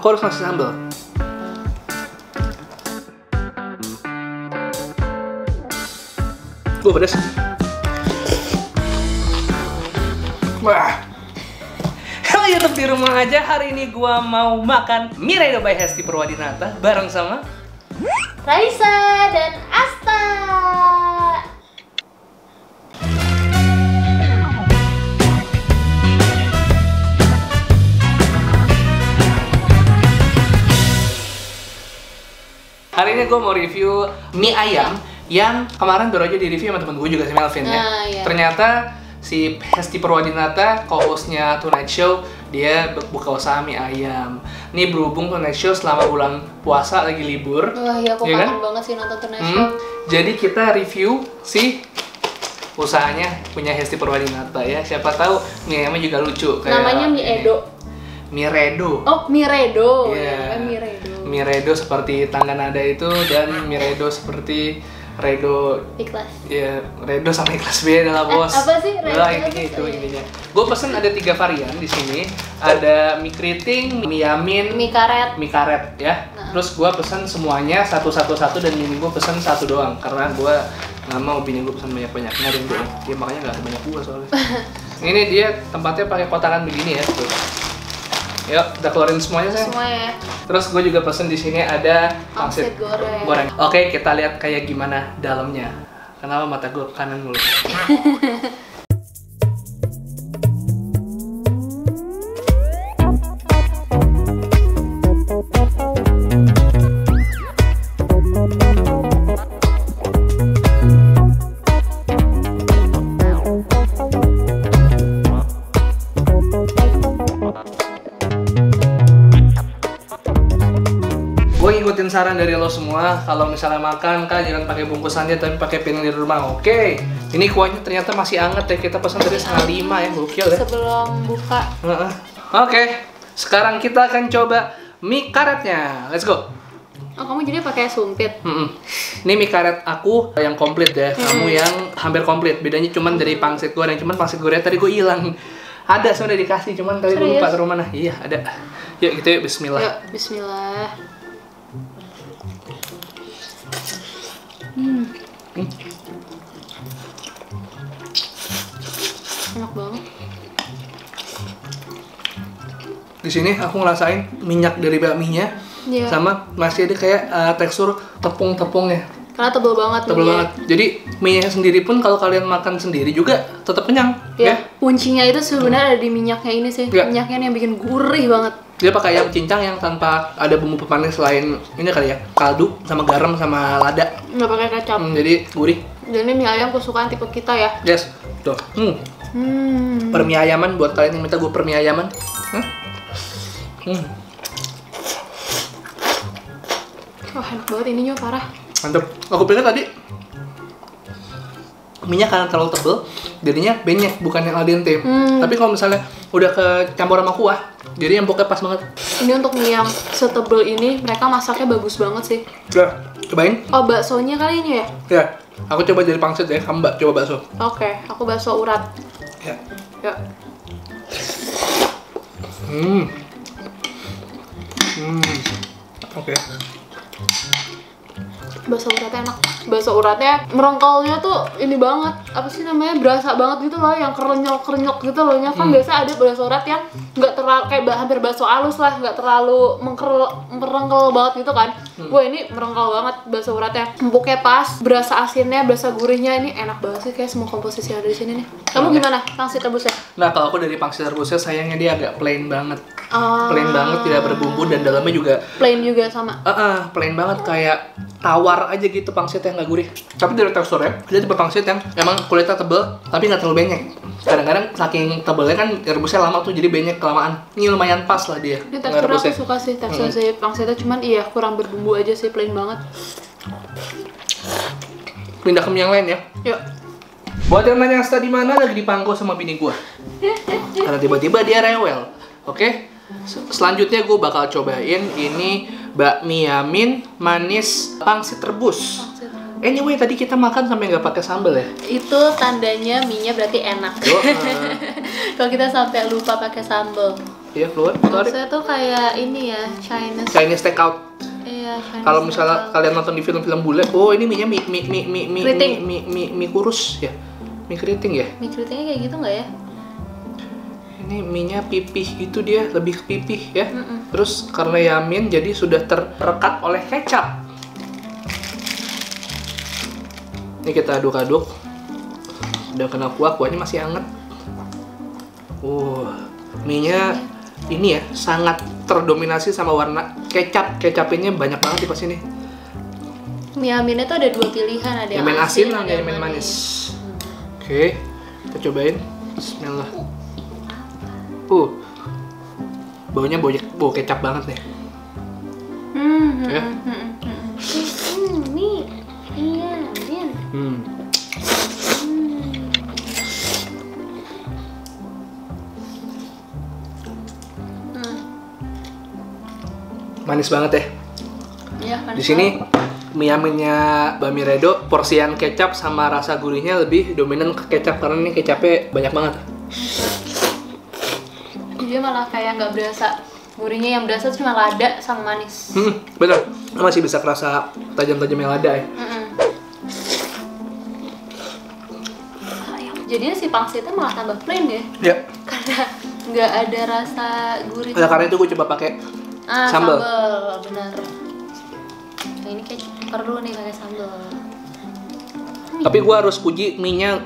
Aku harus ngasih sambal. Pedas. Wah. Halo YouTube di rumah aja. Hari ini gua mau makan Miredo by Hesti Purwadinata bareng sama Raisa dan Asta. Hari ini gue mau review mie ayam yang kemarin baru aja di review sama temen gue juga si Melvin ya. Iya. Ternyata si Hesti Purwadinata, co-hostnya Tonight Show, dia buka usaha mie ayam. Ini berhubung Tonight Show selama bulan puasa lagi libur. Wah iya, aku ya kangen kan? banget sih nonton Tonight Show. Jadi kita review si usahanya punya Hesti Purwadinata ya. Siapa tahu mie ayamnya juga lucu. Namanya mie Edo. Miredo. Oh, Miredo. Iya. Ya, Miredo. Miredo seperti tangga nada itu dan Miredo seperti Redo. Ikhlas. Ya, Redo sama ikhlas beda lah bos. Apa sih Redo? Lah intinya itu intinya. Gue pesen ada 3 varian di sini. Ada mie keriting, mie yamin, Mie karet. mie karet ya. Nah. Terus gue pesen semuanya satu dan bini gue pesen satu doang karena gue nggak mau bini gue pesen banyak-banyak. Ngarin gue. Dia makanya nggak sebanyak gue soalnya. Ini dia tempatnya pakai kotakan begini ya. Tuh. Yuk, udah keluarin semuanya saya. Semuanya. Terus gue juga pesen di sini ada Pangsit goreng. Oke, kita lihat kayak gimana dalamnya. Kenapa mata gue kanan mulu? Gue ngikutin saran dari lo semua, kalau misalnya makan kan jangan pakai bungkusannya tapi pakai piring di rumah. Oke, ini kuahnya ternyata masih anget ya, kita pesan dari 4:30 ya, gokil ya. Sebelum buka. Oke, sekarang kita akan coba mie karetnya. Let's go. Oh, kamu jadi pakai sumpit. Ini mie karet aku yang komplit ya, kamu yang hampir komplit. Bedanya cuman dari pangsit goreng, cuman pangsit goreng tadi gue hilang. Ada sudah dikasih, cuman tadi gue lupa ke rumah. Nah, iya ada. Yuk gitu yuk, bismillah. Yuk, bismillah. Enak banget. Di sini aku ngerasain minyak dari bakminya, Iya. sama masih ada kayak tekstur tepung-tepungnya. Karena tebel banget. Tebel mie-nya. banget. Jadi mie-nya sendiri pun kalau kalian makan sendiri juga tetap kenyang. Ya, kuncinya itu sebenarnya ada di minyaknya ini sih. Ya. Minyaknya yang bikin gurih banget. Dia pakai ayam cincang yang tanpa ada bumbu pemanis selain ini kali ya, kaldu sama garam sama lada. Nggak pakai kecap. Jadi gurih. Dan ini mie ayam kesukaan tipe kita ya. Yes, tuh. Per mie ayaman buat kalian yang minta gue per mie ayaman. Wah, enak banget ininya parah. Mantep. Aku pikir tadi minyak karena terlalu tebel, jadinya benyek bukan yang al dente. Tapi kalau misalnya udah kecampur sama kuah, jadi empuknya pas banget. Ini untuk mie yang setebel ini, mereka masaknya bagus banget sih. Udah, cobain. Oh, baksonya kali ini ya? Ya, aku coba dari pangsit ya, kamu coba bakso. Oke, aku bakso urat. Ya. Yuk. Oke. Bakso uratnya enak. Bakso uratnya merengkelnya tuh ini banget. Apa sih namanya? Berasa banget gitu loh, yang kerenyok-kerenyok gitu loh. Kan biasa ada bakso urat yang nggak terlalu kayak hampir bakso halus lah, nggak terlalu merengkel banget gitu kan. Wah, ini merengkel banget bakso uratnya. Empuknya pas, berasa asinnya, berasa gurihnya, ini enak banget sih kayak semua komposisi yang ada di sini nih. Kamu gimana? Pangsit rebusnya? Nah, kalau aku dari pangsit rebusnya sayangnya dia agak plain banget. Plain banget, tidak berbumbu dan dalamnya juga Plain juga sama. plain banget kayak tawar aja gitu pangsitnya, nggak gurih. Tapi dari teksturnya, dia tipe pangsit yang emang kulitnya tebel tapi nggak terlalu benyek. Kadang-kadang saking tebelnya kan rebusnya lama tuh jadi benyek kelamaan. Ini lumayan pas lah dia. Ini teksturnya aku suka sih, tekstur si pangsitnya, cuman iya kurang berbumbu aja sih, plain banget. Pindah ke mie yang lain ya. Yuk. Buat yang nanya Asta di mana, lagi di Pangko sama bini gua. Karena tiba-tiba dia rewel. Oke. Selanjutnya gue bakal cobain ini bakmi yamin manis pangsit rebus. Anyway, tadi kita makan sampai nggak pakai sambal ya. Itu tandanya mie-nya berarti enak. Kalau kita sampai lupa pakai sambal. Ya keluar. Maksudnya tuh kayak ini ya, Chinese take out. Iya, Chinese. Kalau misalnya kalian nonton di film-film bule, oh ini mie-nya Keriting. mie kurus ya. Mie keriting ya? Mie keritingnya kayak gitu nggak ya? Ini mie-nya pipih gitu, dia lebih ke pipih ya. Terus karena yamin jadi sudah terperekat oleh kecap. Ini kita aduk-aduk. Udah kena kuahnya masih hangat. Mie-nya ini ya sangat terdominasi sama warna kecap. Kecapnya banyak banget di pas ini. Mie yaminnya tuh ada dua pilihan, ada yang Yamin asin, ada ada yamin manis. Oke, kita cobain. Bismillah. Baunya bau kecap banget nih. Ya. Mie yamin. Manis banget ya. Iya, Di sini mie yaminnya Bami Redo, porsian kecap sama rasa gurihnya lebih dominan ke kecap karena ini kecapnya banyak banget. Dia malah kayak nggak berasa gurihnya, yang berasa cuma lada sama manis. Bener, masih bisa kerasa tajam-tajamnya lada ya. Jadinya si pangsitnya malah tambah plain ya, Ya. karena nggak ada rasa gurih. Nah, karena itu gue coba pakai sambal. Bener. Nah, ini kayak perlu nih pakai sambal. Tapi gue harus puji mie-nya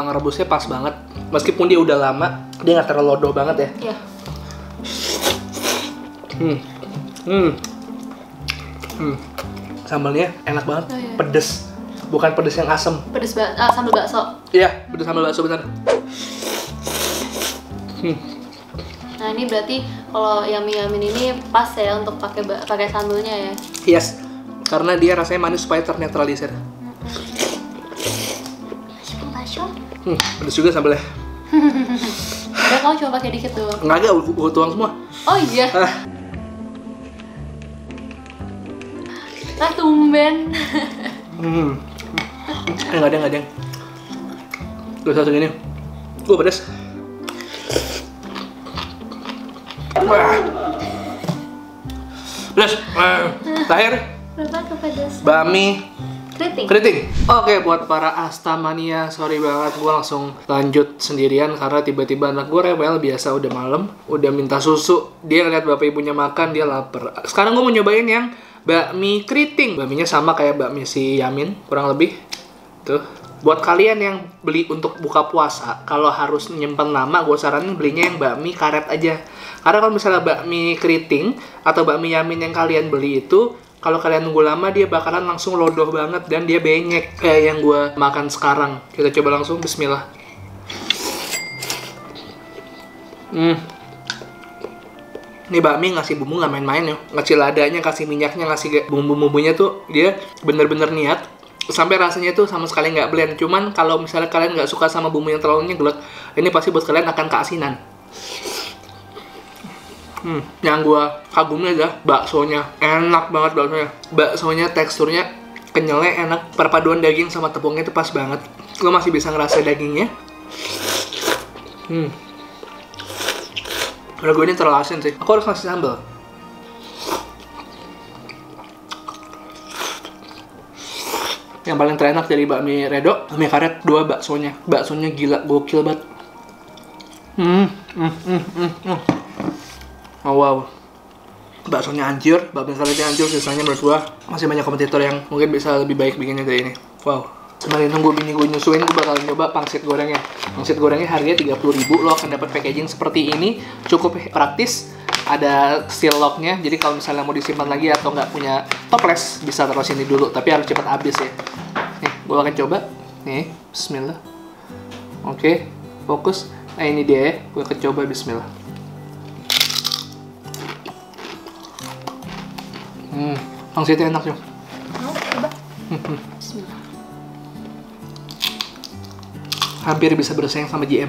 ngerebusnya pas banget. Meskipun dia udah lama, dia nggak terlalu lodoh banget ya. Iya. Sambalnya enak banget, Oh, iya. pedes. Bukan pedes yang asem. Pedes banget, sambal bakso. Iya, pedes sambal bakso bener. Nah, ini berarti kalau yamin ini pas ya untuk pakai sambelnya ya. Yes, karena dia rasanya manis supaya ternetralisir. Pedes juga sambalnya. Udah, kamu cuma pakai dikit doang. Nggak ada, gue tuang semua. Oh iya. Lah tumben. Nggak ada. Gue satu gini. Gue pedes. Wah. Pedes. Terakhir, Berapa kepedesan? Bami keriting. Oke, buat para Astamania, sorry banget gue langsung lanjut sendirian karena tiba-tiba anak gue rewel. Biasa udah malam, udah minta susu. Dia ngeliat bapak ibunya makan, dia lapar. Sekarang gue mau nyobain yang bakmi keriting. Bakminya sama kayak bakmi si Yamin, kurang lebih. Tuh. Buat kalian yang beli untuk buka puasa, kalau harus nyimpen lama, gue saranin belinya yang bakmi karet aja. Karena kalau misalnya bakmi keriting atau bakmi Yamin yang kalian beli itu, kalau kalian nunggu lama dia bakalan langsung lodoh banget dan dia benyek kayak yang gue makan sekarang. Kita coba langsung, bismillah. Ini bakmi ngasih bumbu nggak main-main ya. Ngasih ladanya, kasih minyaknya, ngasih bumbu-bumbunya tuh dia bener-bener niat. Sampai rasanya tuh sama sekali nggak blend. Cuman kalau misalnya kalian nggak suka sama bumbu yang terlalu nyeglek, ini pasti buat kalian akan keasinan. Yang gue kagumnya adalah baksonya. Enak banget baksonya. Baksonya teksturnya kenyalnya enak. Perpaduan daging sama tepungnya itu pas banget. Lo masih bisa ngerasa dagingnya. Udah gue ini terlalu asin sih. Aku harus ngasih sambal. Yang paling terenak dari bakmi Redo, bakmi karet, 2 baksonya. Baksonya gila, gokil banget. Oh wow, baksonya hancur, bakmi karetnya hancur, sisanya menurut gua masih banyak kompetitor yang mungkin bisa lebih baik bikinnya dari ini. Wow. Sembari nunggu bini gue nyusuin, gue bakalan coba pangsit gorengnya. Pangsit gorengnya harganya 30.000, lo akan dapat packaging seperti ini, cukup praktis. Ada seal locknya, jadi kalau misalnya mau disimpan lagi atau nggak punya toples, bisa taruh sini dulu, tapi harus cepat habis ya. Nih, gue akan coba. Nih, bismillah. Oke, fokus. Nah ini dia ya, gue akan coba, bismillah. Pangsitnya enak ya. Mau coba? Bismillah. Hampir bisa bersaing sama GM.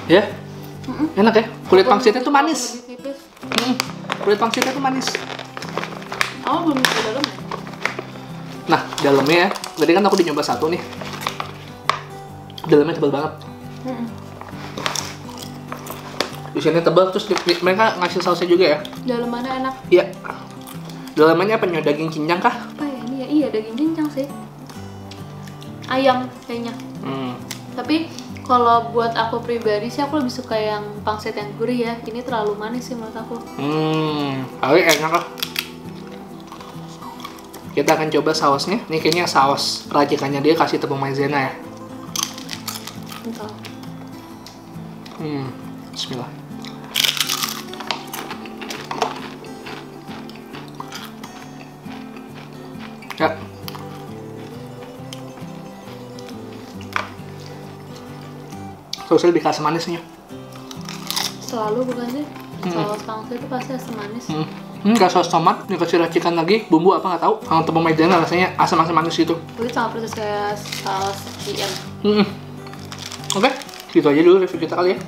Ya? Enak ya? Kulit pangsitnya tuh manis. Kulit pangsitnya tuh manis. Oh, belum ke dalam ya? Nah, dalamnya ya. Tadi kan aku udah nyoba satu nih. Dalamnya tebal banget. Di sini tebal, terus mereka ngasih sausnya juga ya. Dalamannya enak. Iya. Dalamannya apa nih? Daging cincang kah? Apa ya ini ya? Iya daging cincang sih. Ayam kayaknya. Tapi kalau buat aku pribadi sih aku lebih suka yang pangsit yang gurih ya. Ini terlalu manis sih menurut aku. Tapi enak lah. Kita akan coba sausnya. Ini kayaknya saus racikannya dia kasih tepung maizena ya. Entah. Bismillah. Ya. Sausnya lebih kasih manisnya. Selalu bukan sih? Saus pangsit itu pasti asam manis. Enggak saus tomat, dikasih racikan lagi, bumbu apa nggak tahu. Sama tepung maizena rasanya asam-asam manis gitu. Itu sama persis kayak saus GM. Oke, gitu aja dulu review kita kali ya.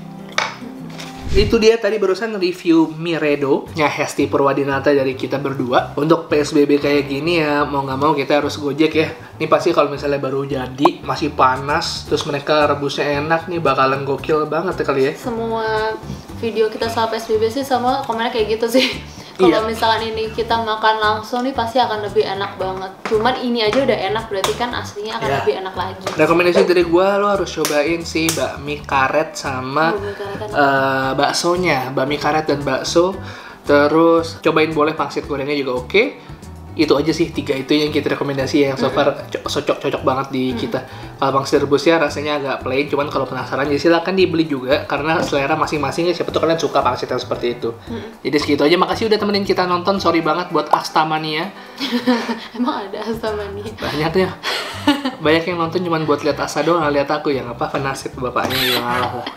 Itu dia tadi barusan review Miredo nya Hesti Purwadinata dari kita berdua. Untuk PSBB kayak gini ya, mau nggak mau kita harus Gojek ya. Ini pasti kalau misalnya baru jadi, masih panas, terus mereka rebusnya enak nih, bakalan gokil banget ya kali ya. Semua video kita soal PSBB sih sama komennya kayak gitu sih. Kalau misalkan ini kita makan langsung nih pasti akan lebih enak banget. Cuman ini aja udah enak, berarti kan aslinya akan lebih enak lagi. Rekomendasi dari gua, lo harus cobain sih bakmi karet sama baksonya. Bakmi karet dan bakso. Terus cobain boleh pangsit gorengnya juga oke. Itu aja sih, 3 itu yang kita rekomendasi ya, yang so far cocok banget di kita. Kalau pangsit rebusnya rasanya agak plain, cuman kalau penasaran ya silakan dibeli juga, karena selera masing-masing ya, siapa tuh kalian suka pangsit yang seperti itu. Jadi segitu aja, makasih udah temenin kita nonton. Sorry banget buat Astamania. Emang ada Astamania? Banyak ya. Banyak yang nonton cuman buat lihat Asa doang, lihat aku yang apa nasib bapaknya yang ngalah lah.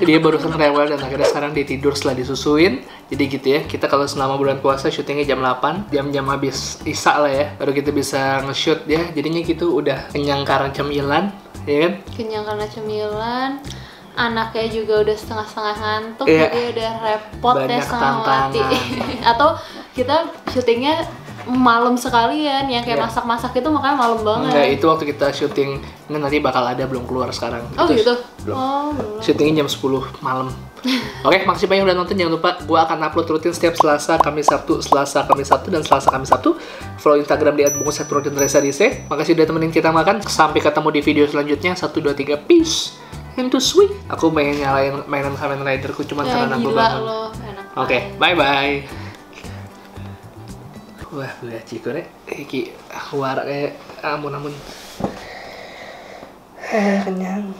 Dia barusan rewel dan akhirnya sekarang dia tidur setelah disusuin. Jadi gitu ya, kita kalau selama bulan puasa syutingnya jam 8, jam-jam habis isya lah ya, baru kita bisa nge-shoot ya. Jadinya gitu udah kenyang karena cemilan, ya kan? Kenyang karena cemilan, anaknya juga udah setengah-setengah ngantuk, jadi udah repot ya setengah mati. Atau kita syutingnya malam sekalian, yang kayak masak-masak itu makanya malam banget. Enggak, itu waktu kita syuting, ini nanti bakal ada, belum keluar sekarang. Oh itu, gitu? Belum. Oh, belum. Syutingnya jam 10 malam. Oke, makasih banyak udah nonton. Jangan lupa, gue akan upload rutin setiap Selasa, Kamis, Sabtu, Selasa, Kamis, Sabtu, dan Selasa, Kamis, Sabtu. Follow Instagram di @bungkusatprotein_resadise. Makasih udah temenin kita makan. Sampai ketemu di video selanjutnya. 1, 2, 3, peace. And to sweet. Aku pengen nyalain mainan Kamen Riderku, cuman karena aku bangun. Oke, bye-bye. Wah, gue cikur ya. Iki warak kayak amun-amun. Kenyang.